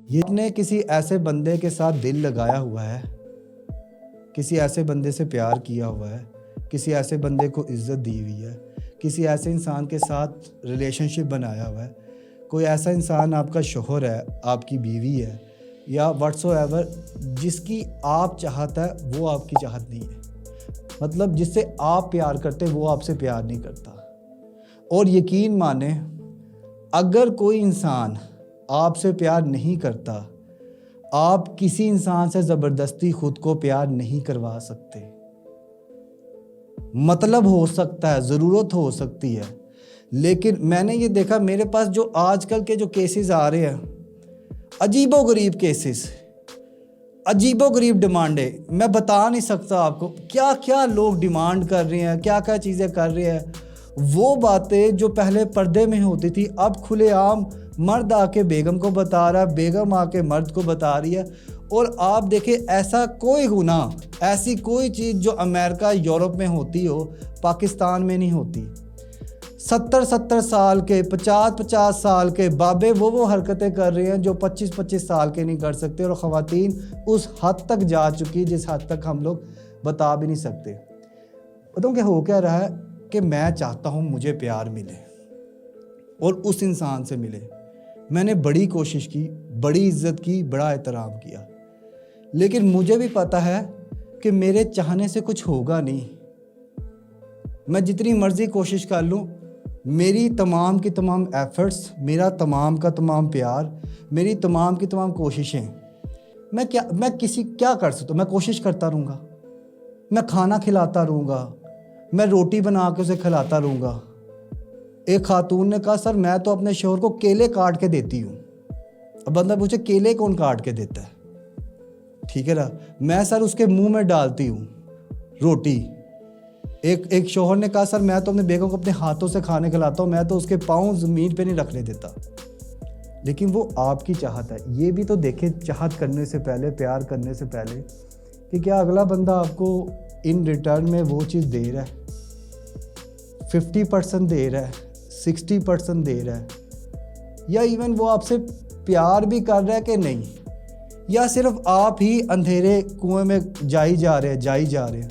یہ نے کسی ایسے بندے کے ساتھ دل لگایا ہوا ہے، کسی ایسے بندے سے پیار کیا ہوا ہے، کسی ایسے بندے کو عزت دی ہوئی ہے، کسی ایسے انسان کے ساتھ ریلیشن شپ بنایا ہوا ہے، کوئی ایسا انسان آپ کا شوہر ہے، آپ کی بیوی ہے یا واٹس ایور، جس کی آپ چاہت ہے وہ آپ کی چاہت نہیں ہے، مطلب جس سے آپ پیار کرتے وہ آپ سے پیار نہیں کرتا۔ اور یقین مانیں، اگر کوئی انسان آپ سے پیار نہیں کرتا، آپ کسی انسان سے زبردستی خود کو پیار نہیں کروا سکتے۔ مطلب ہو سکتا ہے، ضرورت ہو سکتی ہے، لیکن میں نے یہ دیکھا میرے پاس جو آج کل کے جو کیسز آ رہے ہیں، عجیب و غریب کیسز، عجیب و غریب ڈیمانڈیں، میں بتا نہیں سکتا آپ کو کیا کیا لوگ ڈیمانڈ کر رہے ہیں، کیا کیا چیزیں کر رہے ہیں۔ وہ باتیں جو پہلے پردے میں ہوتی تھی، اب کھلے عام مرد آ کے بیگم کو بتا رہا ہے، بیگم آ کے مرد کو بتا رہی ہے۔ اور آپ دیکھیں، ایسا کوئی گناہ، ایسی کوئی چیز جو امریکہ یورپ میں ہوتی ہو، پاکستان میں نہیں ہوتی۔ 70 سال کے، 50 سال کے بابے وہ حرکتیں کر رہے ہیں جو 25 سال کے نہیں کر سکتے، اور خواتین اس حد تک جا چکی جس حد تک ہم لوگ بتا بھی نہیں سکتے۔ بتاؤں کہ ہو کیا رہا ہے کہ میں چاہتا ہوں مجھے پیار ملے اور اس انسان سے ملے۔ میں نے بڑی کوشش کی، بڑی عزت کی، بڑا احترام کیا، لیکن مجھے بھی پتہ ہے کہ میرے چاہنے سے کچھ ہوگا نہیں۔ میں جتنی مرضی کوشش کر لوں، میری تمام کی تمام ایفرٹس، میرا تمام کا تمام پیار، میری تمام کی تمام کوششیں، میں کیا کر سکتا ہوں؟ میں کوشش کرتا رہوں گا، میں کھانا کھلاتا رہوں گا، میں روٹی بنا کے اسے کھلاتا رہوں گا۔ ایک خاتون نے کہا، سر میں تو اپنے شوہر کو کیلے کاٹ کے دیتی ہوں۔ اب بندہ پوچھے کیلے کون کاٹ کے دیتا ہے؟ ٹھیک ہے نا، میں سر اس کے منہ میں ڈالتی ہوں روٹی۔ ایک شوہر نے کہا، سر میں تو اپنے بیگم کو اپنے ہاتھوں سے کھانے کھلاتا ہوں، میں تو اس کے پاؤں زمین پہ نہیں رکھنے دیتا۔ لیکن وہ آپ کی چاہت ہے۔ یہ بھی تو دیکھیں، چاہت کرنے سے پہلے، پیار کرنے سے پہلے، کہ کیا اگلا بندہ آپ کو ان ریٹرن میں وہ چیز دے رہا ہے، 50% دے رہا ہے، 60% دے رہا ہے، یا ایون وہ آپ سے پیار بھی کر رہا ہے کہ نہیں، یا صرف آپ ہی اندھیرے کنویں میں جائی جا رہے ہیں۔